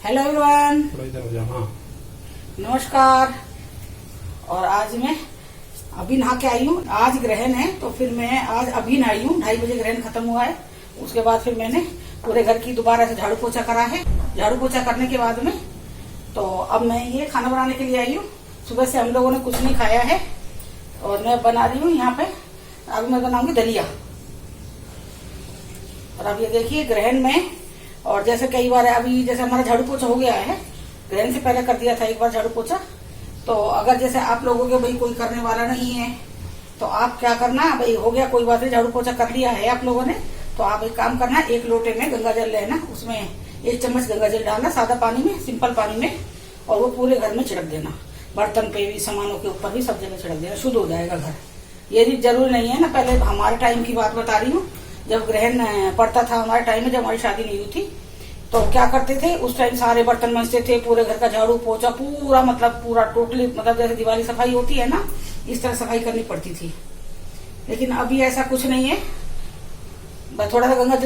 Hello everyone, हाँ। नमस्कार। और आज मैं अभी नहा के आई हूँ। आज ग्रहण है तो फिर मैं आज अभी नहाई हूँ। 2:30 बजे ग्रहण खत्म हुआ है। उसके बाद फिर मैंने पूरे घर की दोबारा से झाड़ू पोछा करा है। झाड़ू पोछा करने के बाद में तो अब मैं ये खाना बनाने के लिए आई हूँ। सुबह से हम लोगों ने कुछ नहीं खाया है और मैं बना रही हूँ यहाँ पे। अब मैं बनाऊंगी दलिया। और अब ये देखिए ग्रहण में, और जैसे कई बार अभी जैसे हमारा झाड़ू पोछा हो गया है, ग्रहण से पहले कर दिया था एक बार झाड़ू पोछा। तो अगर जैसे आप लोगों के भाई कोई करने वाला नहीं है तो आप क्या करना, भाई हो गया कोई बात नहीं, झाड़ू पोछा कर लिया है आप लोगों ने, तो आप एक काम करना, एक लोटे में गंगा जल लेना, उसमें 1 चम्मच गंगा जल डालना सादा पानी में, सिंपल पानी में, और वो पूरे घर में छिड़क देना। बर्तन पे भी, सामानों के ऊपर भी, सब जगह छिड़क देना, शुद्ध हो जाएगा घर। ये भी जरूरी नहीं है ना, पहले हमारे टाइम की बात बता रही हूँ, जब ग्रहण पड़ता था हमारे टाइम में, जब हमारी शादी नहीं हुई थी, तो क्या करते थे उस टाइम, सारे बर्तन मंजते थे, पूरे घर का झाड़ू पोछा पूरा, मतलब पूरा टोटली, मतलब जैसे दिवाली सफाई होती है ना, इस तरह सफाई करनी पड़ती थी। लेकिन अभी ऐसा कुछ नहीं है। बस थोड़ा सा गंगा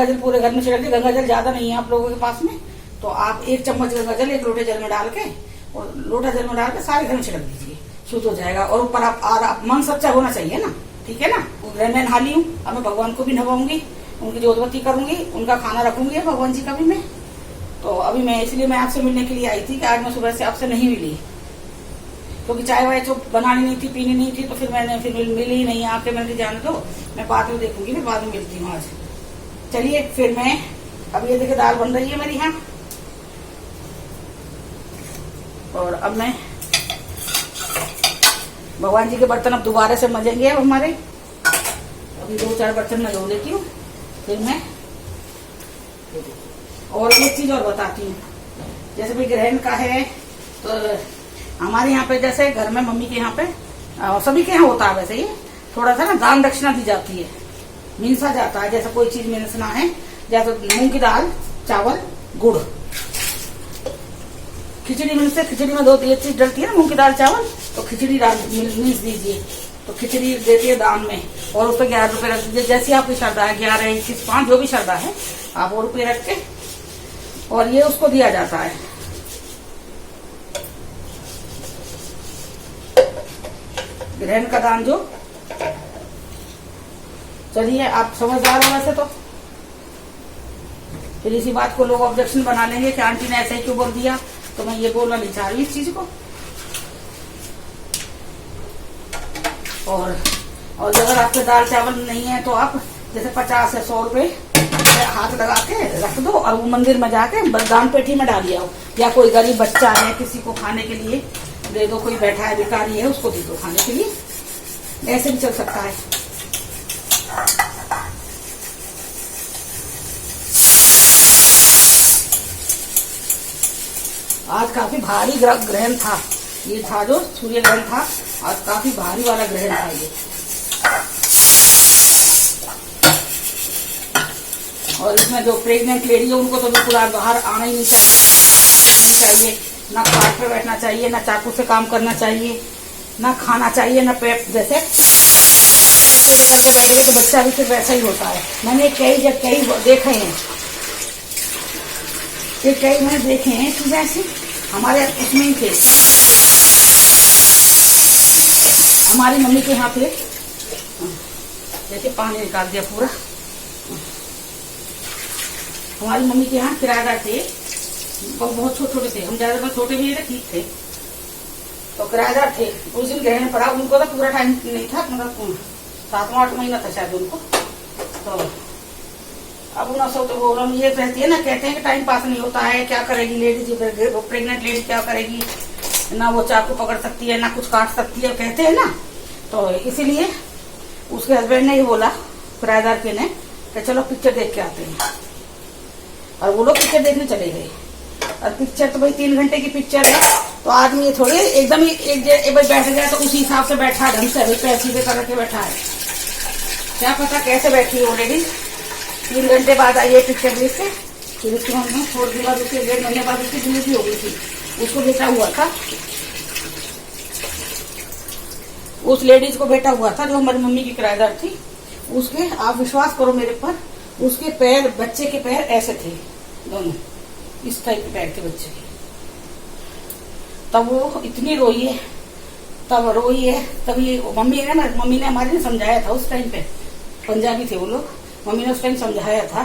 जल पूरे घर में छिड़क दे। गंगा जल ज्यादा नहीं है आप लोगों के पास में, तो आप 1 चम्मच गंगा जल 1 लोटे जल में डाल के, और लोटा जल में डाल के सारे घर में छिड़क दीजिए, शुद्ध हो जाएगा। और ऊपर आप मन सच्चा होना चाहिए ना, ठीक है ना। ग्रहण में नहा ली हूँ, अब मैं भगवान को भी नहवाऊंगी, उनकी जोतबत्ती करूंगी, उनका खाना रखूंगी भगवान जी का भी मैं। तो अभी मैं इसलिए मैं आपसे मिलने के लिए आई थी कि आज मैं सुबह से आपसे नहीं मिली, क्योंकि चाय वाय तो बनानी नहीं थी, पीनी नहीं थी, तो फिर मैंने मिली ही नहीं आके। मैंने जाने दो, मैं बाद में देखूंगी, फिर बाद में मिलती हूँ आज। चलिए फिर मैं, अब ये देखिए दाल बन रही है मेरी यहाँ, और अब मैं भगवान जी के बर्तन अब दोबारा से मजेंगे। अब हमारे अभी 2-4 बर्तन मैं धो लेती हूँ, फिर मैं और एक चीज और बताती हूँ। जैसे भाई ग्रहण का है तो हमारे यहाँ पे, जैसे घर में मम्मी के यहाँ पे, सभी के यहाँ होता है वैसे, ये थोड़ा सा ना दान दक्षिणा दी जाती है, मिनसा जाता है। जैसे कोई चीज मिनसना है, जैसे मूंग की दाल, चावल, गुड़, खिचड़ी मिलते, खिचड़ी में 2 चीज डलती है ना, मूंग की दाल, चावल, तो खिचड़ी मिस दीजिए, तो खिचड़ी देती है दान में। और उस पर 11 रुपए रख दीजिए, जैसी आपकी श्रद्धा है, 11, 21, 5 जो भी श्रद्धा है, आप वो रुपये रख के, और ये उसको दिया जाता है। ग्रहण का दान जो, चलिए आप समझदार हो वैसे तो, फिर इसी बात को लोग ऑब्जेक्शन बना लेंगे कि आंटी ने ऐसे ही क्यों बोल दिया, तो मैं ये बोलना नहीं चाह रही इस चीज को। और अगर आपके दाल चावल नहीं है तो आप जैसे 50 या 100 रुपए हाथ लगा के रख दो, और वो मंदिर में जाके दान पेटी में डाल आओ, या कोई गरीब बच्चा है किसी को खाने के लिए दे दो, कोई बैठा है भिखारी है उसको दे दो खाने के लिए, ऐसे भी चल सकता है। आज काफी भारी ग्रहण था, ये था जो सूर्य ग्रहण था, आज काफी भारी वाला ग्रहण था ये। और इसमें जो प्रेग्नेंट लेडी है उनको तो बिल्कुल बाहर आना ही नहीं चाहिए, ना खाट पे बैठना चाहिए, ना चाकू से काम करना चाहिए, ना खाना चाहिए, ना पेट, जैसे करके बैठेंगे तो बच्चा भी फिर वैसा ही होता है। मैंने कई देखे हैं, ये कई मैंने देखे हैं कि जैसे हमारे इसमें ही थे, हमारी मम्मी के यहाँ पे, देखिए पानी निकाल दिया पूरा। हमारी मम्मी के यहाँ किराएदार थे, बहुत छोटे थे, हम ज्यादा छोटे भी थे, ठीक थे, तो किराएदार थे। उस दिन ग्रहण पड़ा, उनको तो पूरा टाइम नहीं था, मतलब 7-8 महीना था शायद उनको। तो अब ना सो तो वो ये कहती है ना, कहते हैं कि टाइम पास नहीं होता है, क्या करेगी लेडीज, प्रेग्नेंट लेडी क्या करेगी, ना वो चाकू पकड़ सकती है, ना कुछ काट सकती है, कहते हैं ना। तो इसीलिए उसके हस्बैंड ने ही बोला, किराएदार के ने, कि चलो पिक्चर देख के आते हैं। और वो लोग पिक्चर देखने चले गए। और पिक्चर तो भाई 3 घंटे की पिक्चर है, तो आदमी थोड़े एकदम ही एक बार बैठ गया तो उसी हिसाब से बैठा, ढंग से अभी पैर सीधे करके बैठा है, क्या पता कैसे बैठी है वो लेडीज। 3 घंटे बाद आई है पिक्चर देख के, फिर उसके बाद थोड़ी देर बाद, उसके 1.5 महीने बाद उसकी डिलीवरी हो गई थी, उसको बेटा हुआ था, उस लेडीज को बेटा हुआ था जो हमारी मम्मी की किराएदार थी। उसके, आप विश्वास करो मेरे पर, उसके पैर, बच्चे के पैर ऐसे थे दोनों, इस टाइप के पैर थे बच्चे के। तब वो इतनी रोई है, तभी मम्मी ने हमारे ने समझाया था उस टाइम पे, पंजाबी थे वो लोग, मम्मी ने उस टाइम समझाया था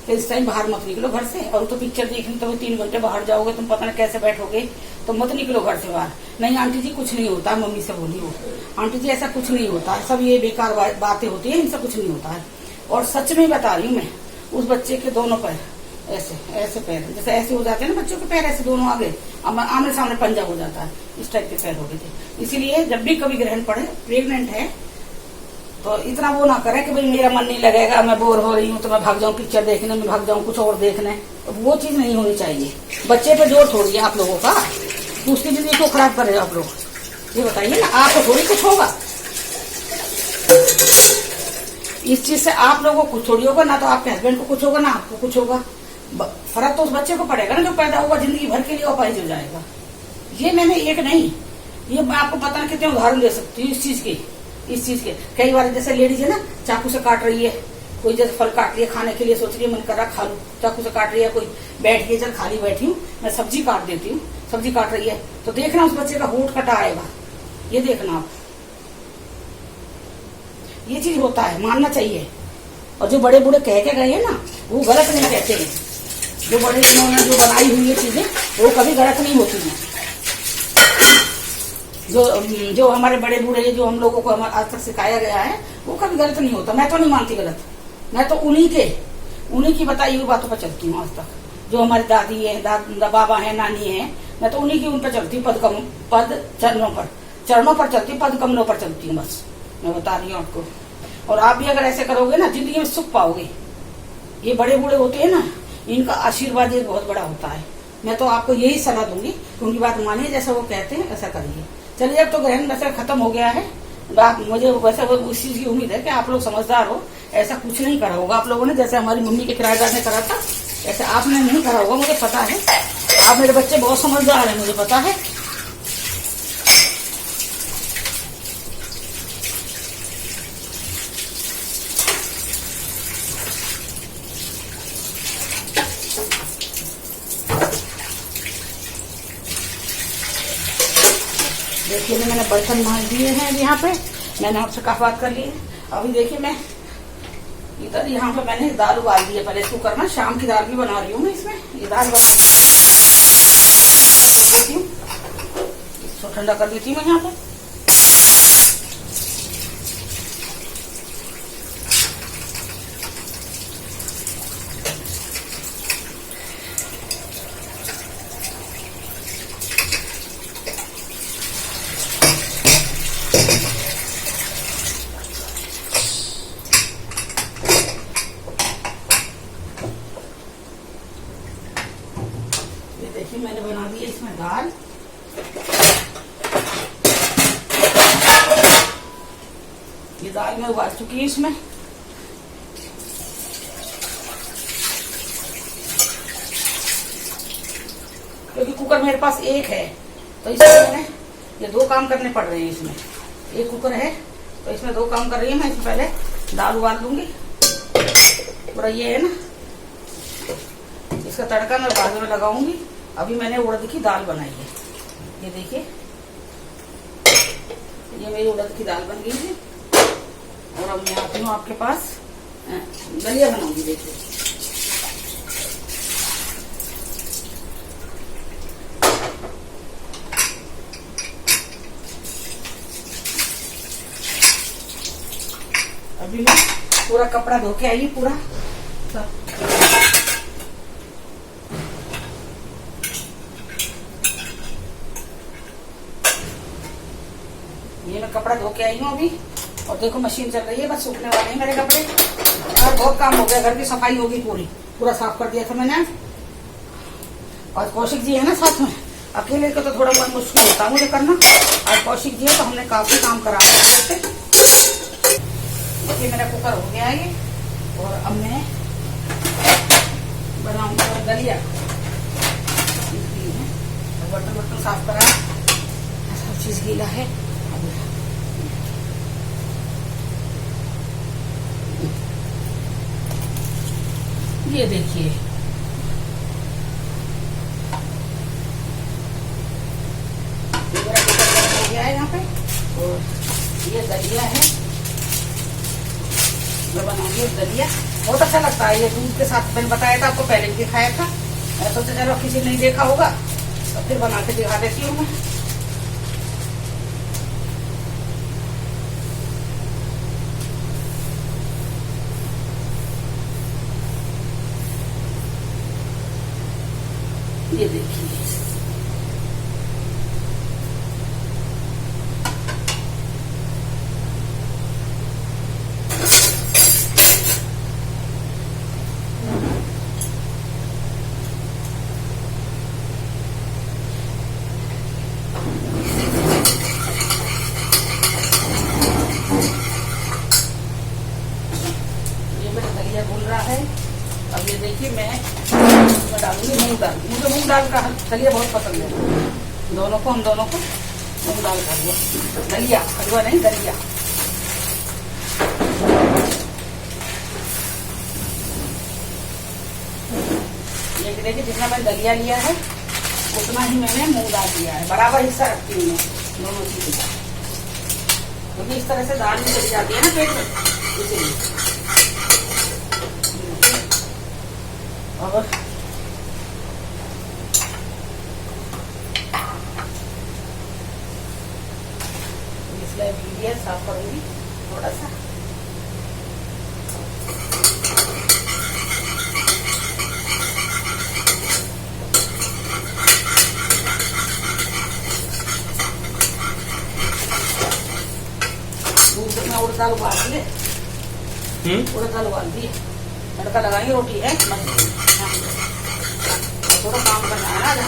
कि इस टाइम बाहर मत निकलो घर से, और तो पिक्चर देखनी तो 3 घंटे बाहर जाओगे, तुम पता नहीं कैसे बैठोगे, तो मत निकलो घर से बाहर। नहीं आंटी जी कुछ नहीं होता, मम्मी से बोली वो, आंटी जी ऐसा कुछ नहीं होता है, सब ये बेकार बातें होती है, इनसे कुछ नहीं होता है। और सच में बता रही हूँ मैं, उस बच्चे के दोनों पैर ऐसे पैर, जैसे ऐसे हो जाते हैं ना बच्चों के पैर, ऐसे दोनों आगे आमने सामने पंजा हो जाता है, इस टाइप के पैर हो गए थे। इसीलिए जब भी कभी ग्रहण पड़े, प्रेग्नेंट है तो इतना वो ना करे कि भाई मेरा मन नहीं लगेगा, मैं बोर हो रही हूँ तो मैं भाग जाऊँ पिक्चर देखने, मैं भाग जाऊँ कुछ और देखने, तो वो चीज नहीं होनी चाहिए। बच्चे पे जोर थोड़ी है आप लोगों का, दूसरी जिंदगी को खराब कर रहे हो आप लोग, ये बताइए ना, आपको थोड़ी कुछ होगा इस चीज से, आप लोगों को कुछ थोड़ी होगा, ना तो आपके हस्बैंड को कुछ होगा ना आपको कुछ होगा। फर्क तो उस बच्चे को पड़ेगा ना जो पैदा हुआ, जिंदगी भर के लिए अपाहिज हो जाएगा। ये मैंने एक नहीं, ये मैं आपको पता नहीं कितने उदाहरण दे सकती हूँ इस चीज के। कई बार जैसे लेडीज है ना, चाकू से काट रही है, कोई जैसे फल काट रही है खाने के लिए, सोच रही है मन कर रहा खा लूं, चाकू से काट रही है, कोई बैठ के चल खाली बैठी हूँ मैं सब्जी काट देती हूँ, सब्जी काट रही है तो देखना उस बच्चे का होंठ कटा आएगा, ये देखना आप, ये चीज होता है, मानना चाहिए। और जो बड़े बूढ़े कह के गए हैं ना, वो गलत नहीं कहते हैं, जो बड़े जिन्होंने जो बनाई हुई ये चीजें वो कभी गलत नहीं होती हैं। जो हमारे बड़े बूढ़े, जो हम लोगों को आज तक सिखाया गया है, वो कभी गलत नहीं होता। मैं तो नहीं मानती गलत, मैं तो उन्हीं की बताई हुई बातों पर चलती हूँ आज तक। जो हमारी दादी है, बाबा है, नानी है, मैं तो उन्हीं की उन पर चलती हूँ, चरणों पर चलती हूँ, पद कमलों पर चलती हूँ, बस मैं बता रही हूँ आपको। और आप भी अगर ऐसे करोगे ना, जिंदगी में सुख पाओगे। ये बड़े बूढ़े होते हैं ना, इनका आशीर्वाद एक बहुत बड़ा होता है। मैं तो आपको यही सलाह दूंगी, उनकी बात मानिए, जैसा वो कहते हैं ऐसा करिए। चलिए अब तो ग्रहण वैसे खत्म हो गया है, मुझे वैसे उस चीज की उम्मीद है कि आप लोग समझदार हो, ऐसा कुछ नहीं करा होगा आप लोगों ने, जैसे हमारी मम्मी के किराएदार ने करा था, ऐसे आपने नहीं करा होगा, मुझे पता है। आप मेरे बच्चे बहुत समझदार है, मुझे पता है। देखिए मैंने बर्तन मांज दिए हैं यहाँ पे, मैंने आपसे बात कर ली है। अभी देखिए मैं इधर यहाँ पे मैंने दाल उबाल दी है, पहले इसको करना, शाम की दाल भी बना रही हूँ मैं इसमें। ये दाल बना देती हूँ, इसको ठंडा कर देती हूँ मैं यहाँ पे। देखिए मैंने बना दी है इसमें दाल। ये दाल मैं उबाल चुकी है इसमें। क्योंकि कुकर मेरे पास एक है, तो इसमें मैंने ये 2 काम करने पड़ रहे हैं। इसमें एक कुकर है तो इसमें 2 काम कर रही है मैं। इसमें पहले दाल उबाल दूंगी, पूरा ये है ना, इसका तड़का मैं बाद में लगाऊंगी। अभी मैंने उड़द की दाल बनाई है, ये देखिए, ये मेरी उड़द की दाल बन गई है। और अब मैं आती हूँ आपके पास, दलिया बनाऊंगी। देखिए अभी मैं पूरा कपड़ा धो के आई हूँ पूरा सब। ये मैं कपड़ा धो के आई हूँ अभी, और देखो मशीन चल रही है, बस सूखने वाले हैं मेरे कपड़े। और बहुत काम हो गया, घर की सफाई होगी, पूरा साफ कर दिया था मैंने। और कौशिक जी है ना साथ में, अकेले को तो थोड़ा बहुत मुश्किल होता है मुझे करना, और कौशिक जी है तो हमने काफी काम करा दिया। देखिए मेरा कुकर हो गया है, और अब मैं बनाऊंगा दलिया। बर्तन साफ करा, सब चीज गीला है। ये देखिए ये दलिया है, मैं बनाऊंगी दलिया। बहुत अच्छा लगता है ये दूध के साथ। मैंने बताया था आपको, पहले भी दिखाया था। मैं सोचा चलो किसी ने नहीं देखा होगा तो फिर बना के दिखा देती हूँ मैं। ये देखिए, भुन रहा है। अब ये देखिए मैं डालूंगी मूंग दाल। मुझे मूंग दाल का दलिया बहुत पसंद है। दोनों को, हम दोनों को मूंग दाल का दलिया, हलवा नहीं दलिया। ये देखिए जितना मैंने दलिया लिया है उतना ही मैंने मूंग दाल लिया है। बराबर हिस्सा रखती हूँ मैं दोनों चीज का, क्योंकि इस तरह से दाल भी चली जाती है ना पेट में, इसीलिए। और इसलिए साफ करूंगी थोड़ा सा। दूध में उड़द दाल उबाल दिए, उड़द दाल उबाल दिए, तड़का लगाएंगे। रोटी है, थोड़ा काम करना है ना।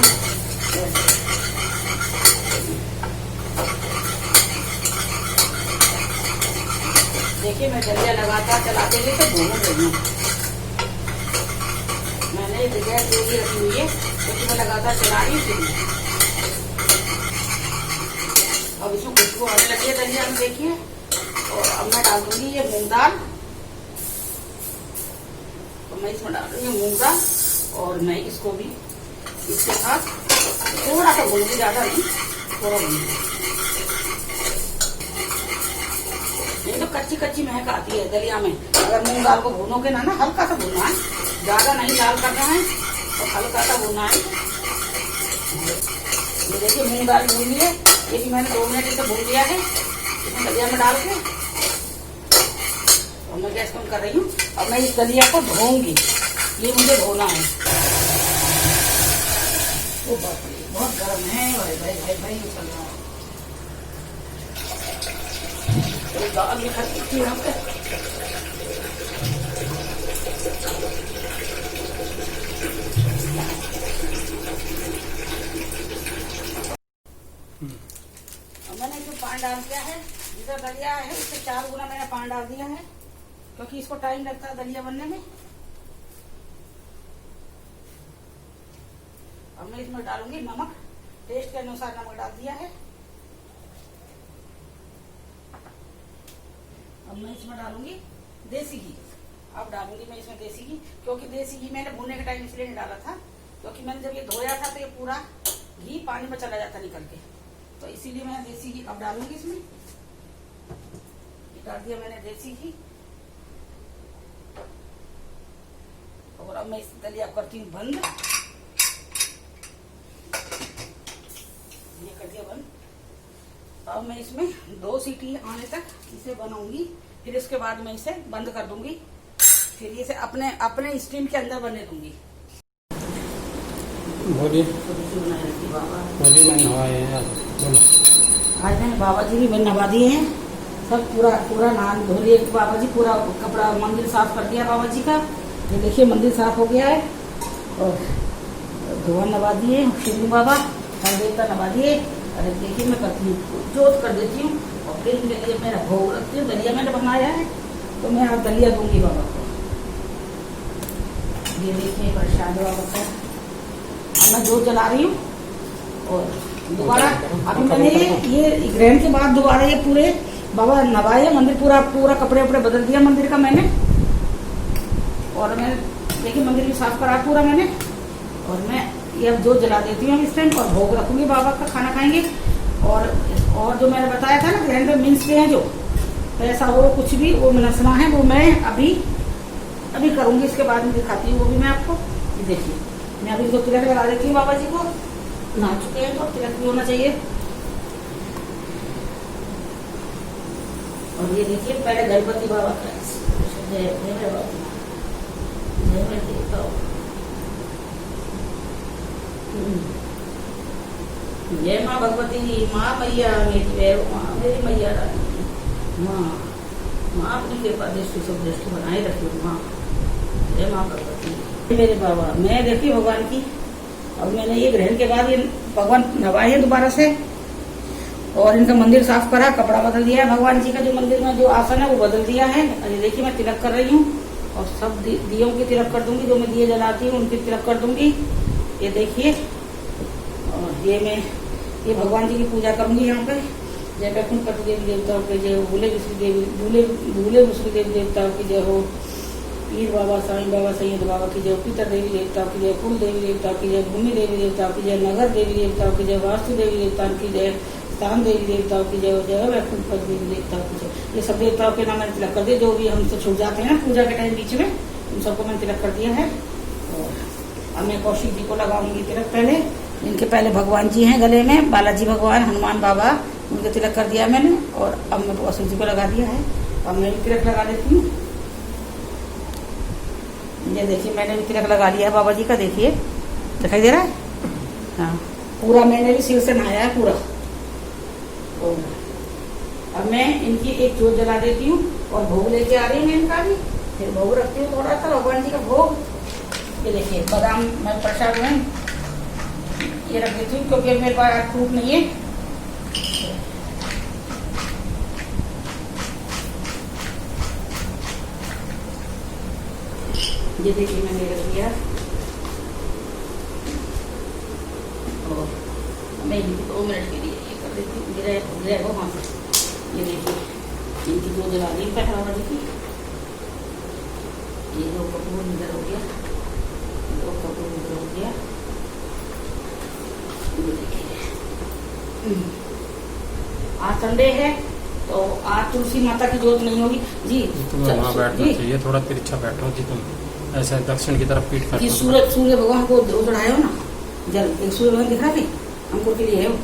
देखिए मैं दलिया लगातार चलाते हुए तो भून रही हूँ। मैंने गैस जोड़ी रखी हुई है क्योंकि मैं लगातार चला रही हूँ। अब इसमें खुशबू आने लगी है दलिया में, देखिए। और अब मैं डाल दूंगी ये मूंग दाल। तो मैं इसमें डाल दूंगी मूंग दाल और मैं इसको भी इसके साथ थोड़ा सा भूनूंगी, ज्यादा नहीं, थोड़ा भूनूंगी। ये तो कच्ची कच्ची महक आती है दलिया में। अगर मूंग दाल को भूनोगे ना, हल्का सा भूनना है, ज्यादा नहीं लाल करना है, तो हल्का सा भूनना है। ये देखिए मूंग दाल भून ली है, ये भी मैंने 2 मिनट से भून लिया है इसमें दलिया में डाल के। और मैं गैस कम कर रही हूँ। अब मैं इस दलिया को धोऊंगी, ये मुझे धोना है। ओ बाप रे, बहुत गर्म है भाई भाई भाई भाई। उछल रहा है दाल भी खा सकती है यहाँ पे। मैंने इसमें पानी डाल दिया है। जितना दलिया है उससे 4 गुना मैंने पानी डाल दिया है, क्योंकि इसको टाइम लगता है दलिया बनने में। अब मैं इसमें डालूंगी नमक, टेस्ट के अनुसार नमक डाल दिया है। अब मैं इसमें डालूंगी देसी घी। अब डालूंगी मैं इसमें देसी घी, क्योंकि देसी घी मैंने भूनने के टाइम इसलिए नहीं डाला था, क्योंकि मैंने जब ये धोया था तो ये पूरा घी पानी में चला जाता निकल के, तो इसीलिए मैं देसी घी अब डालूंगी इसमें। डाल दिया मैंने देसी घी। और अब मैं इस दलिया करती हूँ बंद। ये कर दिया बंद। अब मैं इसमें 2 सीटी आने तक इसे बनाऊंगी, फिर इसके बाद मैं इसे बंद कर दूंगी, फिर इसे अपने अपने स्टीम के अंदर बनने दूंगी। बोलिए। आज मैंने बाबा जी भी मैंने नहा दिए हैं, सब पूरा नहा धो लिए बाबा जी। पूरा कपड़ा मंदिर साफ कर दिया बाबा जी का। ये देखिए मंदिर साफ हो गया है। और धोआ नवा दिए शिवू बाबा, हर देवता नवा दिए। अरे देखिए मैं करती हूँ, जोत कर देती हूँ और फिर इनके लिए मेरा भोग रखती हूँ। दलिया मैंने बनाया है तो मैं आज दलिया दूंगी बाबा को। ये देखिए प्रसाद बाबा का मैं जोत जला रही हूँ। और दोबारा अभी मैंने ये ग्रहण के बाद दोबारा ये पूरे बाबा नवाए मंदिर, पूरा कपड़े वपड़े बदल दिया मंदिर का मैंने। और मैं देखिए मंदिर भी साफ करा पूरा मैंने। और मैं ये अब जोत जला देती हूँ इस टाइम और भोग रखूंगी, बाबा का खाना खाएंगे। और और जो मैंने बताया था ना ग्रहण पे मिलते हैं जो पैसा हो कुछ भी वो मिलना है, वो मैं अभी करूंगी, इसके बाद में दिखाती हूँ वो भी मैं आपको। देखिए मैं अभी इनको तिलक लगा देती हूँ, बाबा जी को नहा चुके हैं तो तिलक भी होना चाहिए। और ये देखिए पहले गणपति बाबा का जय माँ भगवती माँ मैया मेरी मैया रानी माँ अपनी कृपा दृष्टि सब दृष्टि बनाए रखी माँ। जय माँ भगवती मेरे बाबा। मैं देखिए भगवान की, अब मैंने ये ग्रहण के बाद ये भगवान नवाए हैं दोबारा से और इनका मंदिर साफ करा, कपड़ा बदल दिया है, भगवान जी का जो मंदिर में जो आसन है वो बदल दिया है। अरे देखिए मैं तिलक कर रही हूँ और सब दियों की तिलक कर दूंगी, जो मैं दिए जलाती हूँ उनकी तिलक कर दूंगी। ये देखिए और ये मैं ये भगवान जी की पूजा करूंगी यहाँ पे। जय वैकुंठपति देवी देवताओं के जय हो, भूले विष्णु देवी देवताओं की जय हो, पीर बाबा साईं बाबा सैयद बाबा की जय, पितर देवी देवताओं की जय, कुल देवी देवताओं की जय, भूमि देवी देवताओं की जय, नगर देवी देवताओं की जय, वास्तु देवी देवताओं की जय, स्थान देवी देवताओं की जय, जय वैकुंठपति देवी देवताओं की जय। ये सब देवताओं के नाम मैंने तिलक कर दिया, जो भी हमसे छूट जाते हैं ना पूजा के टाइम बीच में, उन सबको मैंने तिलक कर दिया है। और अब मैं कौशिक जी को लगाऊंगी तिलक। पहले इनके पहले भगवान जी हैं गले में, बालाजी भगवान, हनुमान बाबा, उनके तिलक कर दिया मैंने। और अब मैं कौशिक जी को लगा दिया है, अब मैं भी तिलक लगा देती हूँ। ये देखिए मैंने भी तिलक लगा लिया है बाबा जी का, देखिए दिखाई दे रहा है। हाँ पूरा मैंने भी सिर से नहाया है पूरा। अब मैं इनकी एक जोत जला देती हूँ और भोग लेके आ रही हूँ इनका भी, फिर भोग रखती हूँ थोड़ा सा भगवान जी का भोग। ये देखिए बादाम मैं प्रसाद में ये रख देती हूँ क्योंकि मेरे पास फ्रूट नहीं है। ये देखिए मैंने रख दिया और मैं 2 मिनट के लिए ये कर देती हूँ, गिरा हो। हाँ ये देखिए इनकी जो जला दी है बाबा जी की। ये 2 कपूर इधर हो गया, 2 कपूर इधर हो गया। ये देखिए आज संडे है तो आज तुलसी माता की जोत नहीं होगी जी। तुम्हें वहाँ बैठना चाहिए, थोड़ा तिरछा बैठो जी, तुम ऐसा दक्षिण की तरफ पीठ कर। सूर्य भगवान को चढ़ाए हो ना जल, एक सूर्य भगवान दिख रहा है हमको के लिए है वो।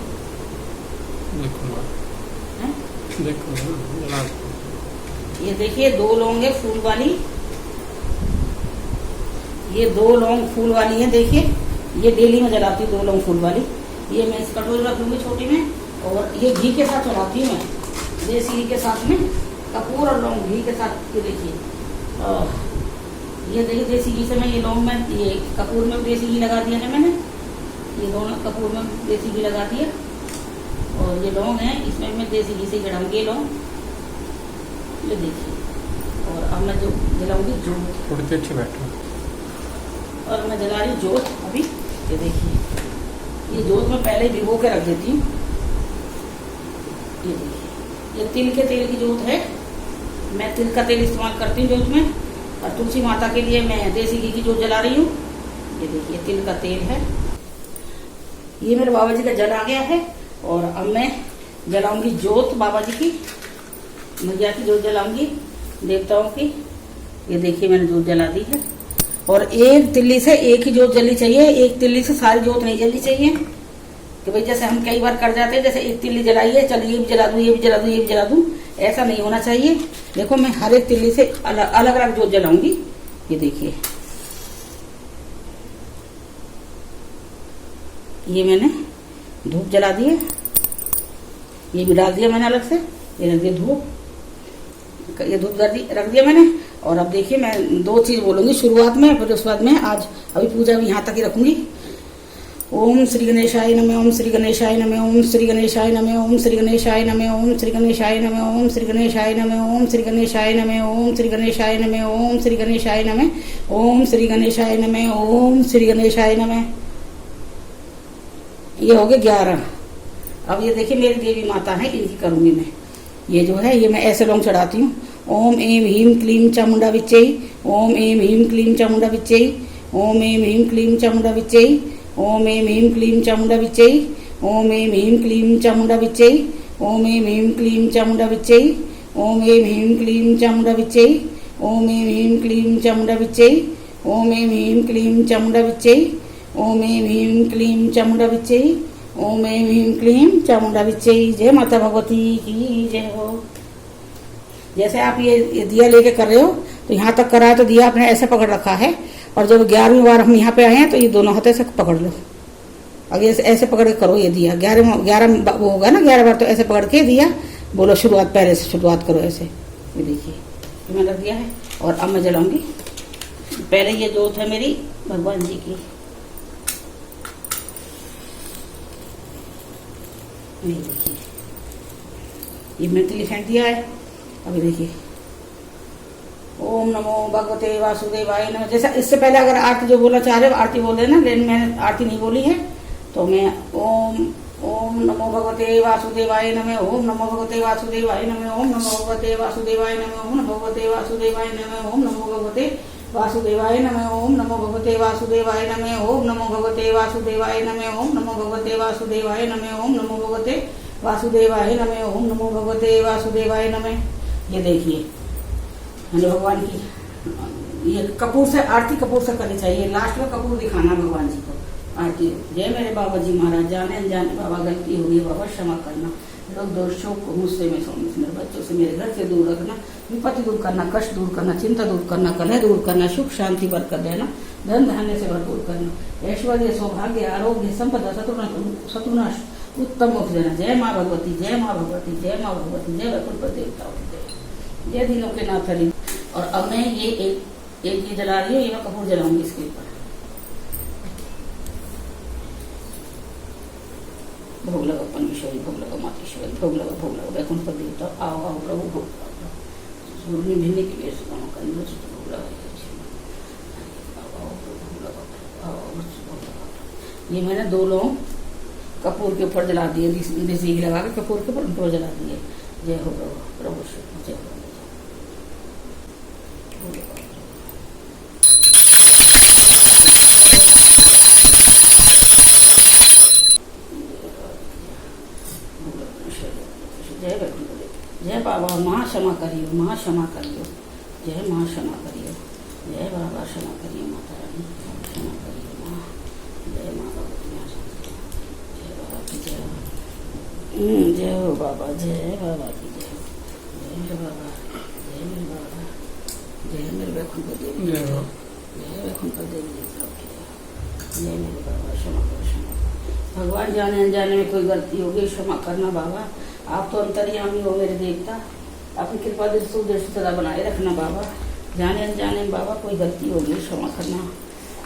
देखो ये देखिए 2 लौंग है फूल वाली, ये 2 लौंग फूल वाली है। देखिए ये डेली में जलाती हूँ 2 लौंग फूल वाली। ये मैं इस कटोरी रख लूंगी छोटी में और ये घी के साथ चढ़ाती हूँ मैं, देसी घी के साथ में, कपूर और लौंग घी के साथ। ये देखिए ये देखिए देसी घी से मैं ये लौंग में, ये कपूर में देसी घी लगा दिया है मैंने, ये दोनों कपूर में देसी घी लगा दिया और ये लौंग है इसमें मैं देसी घी से चढ़ाऊंगी ये लौंग। ये देखिए और अब मैं जो जलाऊंगी जोत, थोड़ी देर से बैठो और मैं जला रही जोत अभी। ये देखिए ये जोत मैं पहले ही भिगो के रख देती हूँ। ये देखिए ये तिल के तेल की जोत है, मैं तिल का तेल इस्तेमाल करती हूँ जोत में। और तुलसी माता के लिए मैं देसी घी की जोत जला रही हूँ। ये देखिए तिल का तेल है। ये मेरे बाबा जी का जल आ गया है और अब मैं जलाऊंगी जोत बाबा जी की, मैया की जोत जलाऊंगी, देवताओं की। ये देखिए मैंने जोत जला दी है और एक तिल्ली से एक ही जोत जलनी चाहिए, एक तिल्ली से सारी जोत नहीं जलनी चाहिए कि भाई जैसे हम कई बार कर जाते हैं, जैसे एक तिल्ली जलाइए चल ये भी जला दूं, ये भी जला दूं, ये भी जला दूं, ऐसा नहीं होना चाहिए। देखो मैं हर एक तिल्ली से अलग अलग जोत जलाऊंगी। ये देखिए ये मैंने धूप जला दी है, ये भी डाल दिया मैंने अलग से, ये रख दिया धूप, ये धूप रख दिया मैंने। और अब देखिए मैं 2 चीज बोलूंगी शुरुआत में, फिर उसके बाद में आज अभी पूजा भी यहाँ तक ही रखूंगी। ओम श्री गणेशाय नमः, ओम श्री गणेशाय नमः, ओम श्री गणेशाय नमः, ओम श्री गणेशाय नमः, ओम श्री गणेशाय नमः, ओम श्री गणेशाय नमः, ओम श्री गणेशाय नमः, ओम श्री गणेशाय नमः, ओम श्री गणेशाय नमः, ओम श्री गणेशाय नमः, ओम श्री गणेशाय नमः। ये हो गए 11। अब ये देखिए मेरी देवी माता है, इनकी करूंगी मैं। ये जो है ये मैं ऐसे लौंग चढ़ाती हूँ। ओम एम ह्रीम क्लीम चामुंडा विच्चई, ओम एम ह्रीम क्लीम चामुंडा विच्चई, ओम एम ह्रीम क्लीम चामुंडा विच्चई, ओम एम ह्रीम क्लीम चामुंडा विच्चई, ओम एम ह्रीम क्लीम चामुंडा विच्चई, ओम ऐं ह्रीं क्लीं चामुंडा विच्चै, ओम ऐं ह्रीं क्लीं चामुंडा विच्चै, ओम ऐं ह्रीं क्लीं चामुंडा विच्चै, ओम ऐं ह्रीं क्लीं चामुंडा विच्चै, ओम ऐं ह्रीं क्लीं चामुंडा विच्चै, ओम ऐं ह्रीं क्लीं चामुंडा विच्चै। जय माता भगवती की जय हो। जैसे आप ये दिया लेके कर रहे हो तो यहाँ तक करा है तो दिया आपने ऐसे पकड़ रखा है, और जब 11वीं बार हम यहाँ पे आए हैं तो ये दोनों हाथों से पकड़ लो। अब ये ऐसे पकड़ के करो ये दिया, 11 वो होगा ना 11 बार, तो ऐसे पकड़ के दिया बोलो शुरुआत, पहले से शुरुआत करो ऐसे। ये देखिए ये मैंने रख दिया है और अब मैं जलाऊंगी। पहले ये जोत है मेरी भगवान जी की, ये देखिए ये मैंने तिली फेंक दिया है। अभी देखिए ओम नमो भगवते वासुदेवाय नमः। जैसा इससे पहले अगर आरती जो बोलना चाह रहे हो आरती बोल देना, लेकिन मैंने आरती नहीं बोली है तो मैं ओम नमो भगवते वासुदेवाय नमः, ओम नमो भगवते वासुदेवाय नमः, ओम नमो भगवते वासुदेवाय नमः, ओम नमो भगवते वासुदेवाय नमः, ओम नमो भगवते वासुदेवाय नमः, ओम नमो भगवते वासुदेवाय नमः, ओम नमो भगवते वासुदेवाय नमः, ओम नमो भगवते वासुदेवाय नमः, ओम नमो भगवते वासुदेवाय नमः, ओम नमो भगवते वासुदेवाय नमः। ये देखिए हेलो भगवान की ये कपूर से आरती कपूर से करनी चाहिए, लास्ट में कपूर दिखाना भगवान जी को आरती। जय मेरे बाबा जी महाराज, जाने अनजाने बाबा गलती होगी बाबा क्षमा करना, लोग दोषों को मुझसे मैं सोने मेरे बच्चों से मेरे घर से दूर रखना, विपत्ति दूर करना, कष्ट दूर करना, चिंता दूर करना, कलह दूर करना, सुख शांति बरकत देना, धन धान्य से भरपूर करना, ऐश्वर्य सौभाग्य आरोग्य संपदा शत्रुनाश उत्तम मोक्ष देना। जय माँ भगवती, जय माँ भगवती, जय माँ भगवती, जय वैकुंठ देवताओं की जय, जय दिनों के नाथ हरि। और अब मैं ये एक ये जला रही हूँ, ये मैं कपूर जलाऊंगी इसके ऊपर। भोग लगा परमेश्वरी, भोग लगा मातेश्वरी, भोग लगा वैकुंठ पर देवता, आओ आओ प्रभु भोग लगा। सूर्य भिन्ने के लिए भोग लगा, ये मैंने 2 लौंग कपूर के ऊपर जला दिए, देसी घी लगा के कपूर के ऊपर उनको जला दिए। जय हो प्रभु, प्रभु शिव जय हो। जय वैकुंठ, जय बाबा माँ क्षमा करियो, माँ क्षमा करियो, जय माँ क्षमा करियो, जय बाबा क्षमा करियो, माता रानी क्षमा करियो माँ, जय माँ भगवती माँ, जय बाबा की जय, जय हो बाबा, जय बाबा की जय, जय मेरे बाबा, जय मेरे बाबा, जय मेरे वैकुंठ देवी, जय वैकुंठ देवी देवताओं की जय, जय मेरे बाबा क्षमा करो, क्षमा भगवान, जाने अनजाने में कोई गलती होगी क्षमा करना बाबा, आप तो अंतर्यामी हो मेरे देवता, अपनी कृपा दृष्टि सदा बनाए रखना बाबा, जाने अनजाने में बाबा कोई गलती होगी क्षमा करना।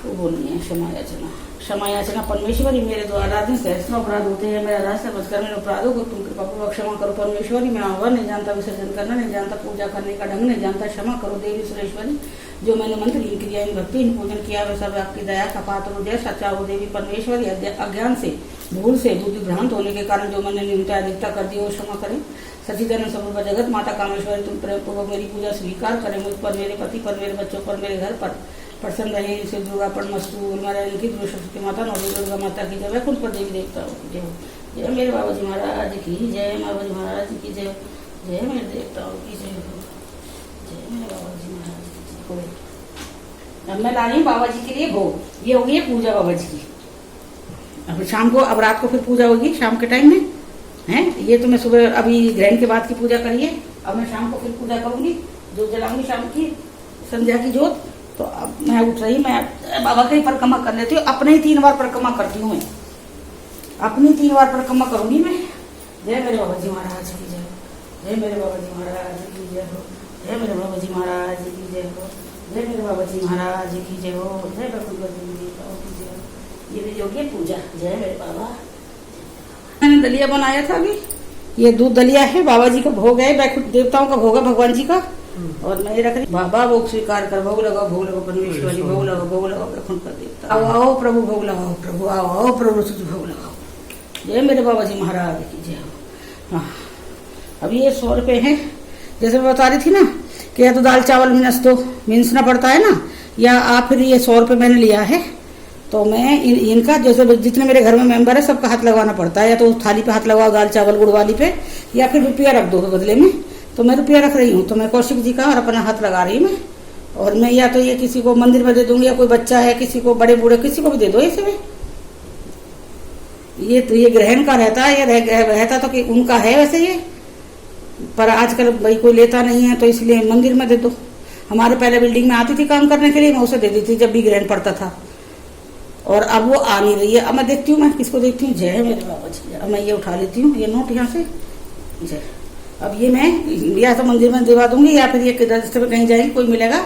वो बोलनी है क्षमा याचना, क्षमा याचना परमेश्वरी मेरे द्वारा आराधन सहस्त्रों अपराध होते हैं, मेरा रास्ता बच कर मेरे अपराधों को तुम कृपा पूर्वक क्षमा करो परमेश्वरी। मैं आह्वान नहीं जानता, विसर्जन करना नहीं जानता, पूजा करने का ढंग नहीं जानता, क्षमा करो देवी सुरेश्वरी। जो मैंने मंत्र इन क्रिया इन भक्ति इन पूजन किया वह सब आपकी दया का पात्र हो, जय सच्चा हो देवी परमेश्वरी। अज्ञान से भूल से बुद्धि भ्रांत होने के कारण जो मैंने न्यूनता अधिकता कर दी वो क्षमा करें। सचिदानंद स्वरूप जगत माता कामेश्वरी तुम प्रेम पूर्वक मेरी पूजा स्वीकार करें, मुझ पर, मेरे पति पर, मेरे बच्चों पर, मेरे घर पर प्रसन्न रहे। इसे दुर्गा पर मस्तू उन्मारा की सरस्वती माता नौ दुर्गा माता की जय, वैकुंठ पर देवी देवताओं की जय, जय मेरे बाबा जी महाराज की जय, बाबा जी महाराज की जय, जय मेरे देवताओं की जय, जय मेरे बाबा जी महाराज की जय। अब मैं ला रही हूँ बाबा जी के लिए भोग, ये होगी पूजा बाबा जी की। अब शाम को, अब रात को फिर पूजा होगी शाम के टाइम में है। ये तो मैं सुबह अभी ग्रहण के बाद की पूजा करिए, अब मैं शाम को फिर पूजा करूंगी, जो जलाऊंगी शाम की संध्या की जोत। तो अब मैं उठ रही, मैं बाबा का ही परिक्रमा कर लेती हूँ, अपने ही 3 बार परिक्रमा करती हूँ मैं, अपनी 3 बार परिक्रमा करूंगी मैं। जय मेरे बाबा जी महाराज की जय, जय मेरे बाबा जी महाराज की जय हो, जय मेरे बाबा जी महाराज की जय हो, जय मेरे बाबा जी महाराज की जय हो, जय भगवती देवताओं की जय। ये भी योग्य पूजा, जय मेरे बाबा। मैंने दलिया बनाया था अभी, ये दूध दलिया है, बाबा जी का भोग है, वैकुंठ देवताओं का भोग है भगवान जी का। और मैं रख रही बाबा भोग स्वीकार कर, भोग लगाओ परमेश्वरी, भोग लगाओ वैकुंठ पर देवता। आओ आओ प्रभु भोग लगाओ, प्रभु आओ आओ प्रभु भोग लगाओ, जय मेरे बाबा जी महाराज की जय हो। हाँ अब ये 100 रुपए है, जैसे मैं बता रही थी ना कि या तो दाल चावल मिनसना पड़ता है ना, या आप फिर ये 100 रुपए मैंने लिया है तो मैं इनका जैसे जितने मेरे घर में मेंबर है सबका हाथ लगवाना पड़ता है, या तो थाली पे हाथ लगाओ दाल चावल गुड़ वाली पे, या फिर रुपया रख दो बदले में। तो मैं रुपया रख रही हूँ, तो मैं कौशिक जी का और अपना हाथ लगा रही हूँ मैं। और मैं या तो ये किसी को मंदिर में दे दूंगी, या कोई बच्चा है किसी को, बड़े बूढ़े किसी को भी दे दो ऐसे में। ये तो ये ग्रहण का रहता है, ये रहता तो कि उनका है वैसे ये, पर आजकल भाई कोई लेता नहीं है, तो इसलिए मंदिर में दे दो। हमारे पहले बिल्डिंग में आती थी काम करने के लिए, मैं उसे दे दी थी जब भी ग्रहण पड़ता था, और अब वो आ नहीं रही है। अब मैं देखती हूँ, मैं किसको देखती हूँ, जय है मेरे बाबा जी। अब मैं ये उठा लेती हूँ ये नोट यहाँ से, जय। अब ये मैं या तो मंदिर में दिवा दूंगी, या फिर ये रजिस्टर में कहीं जाएंगे, कोई मिलेगा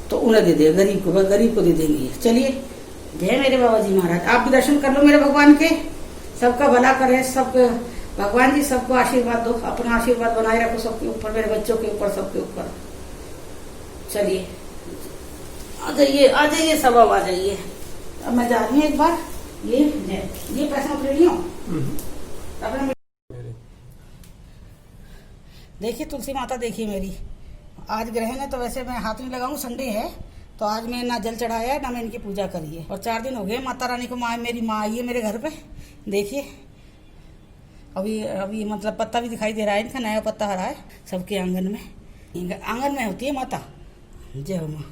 तो उन्हें दे देगा, गरीब को दे देंगे। चलिए, जय मेरे बाबा जी महाराज। आप भी दर्शन कर लो मेरे भगवान के, सबका भला करे, सबके भगवान जी सबको आशीर्वाद दो, अपना आशीर्वाद बनाए रखो सबके ऊपर, मेरे बच्चों के ऊपर, सबके ऊपर। चलिए आ जाइए सब, अब आ जाइए। अब मैं जा रही हूँ एक बार, ये पैसा उठ रही हूँ। देखिए तुलसी माता, देखिए मेरी आज ग्रहण है, तो वैसे मैं हाथ नहीं लगाऊं, संडे है, तो आज मैं ना जल चढ़ाया है ना मैं इनकी पूजा करी है। और 4 दिन हो गए माता रानी को, मेरी माँ आई है मेरे घर पे। देखिए अभी मतलब पत्ता भी दिखाई दे रहा है, इनका नया पत्ता हरा है सबके आंगन में। होती है माता। जय हो माँ।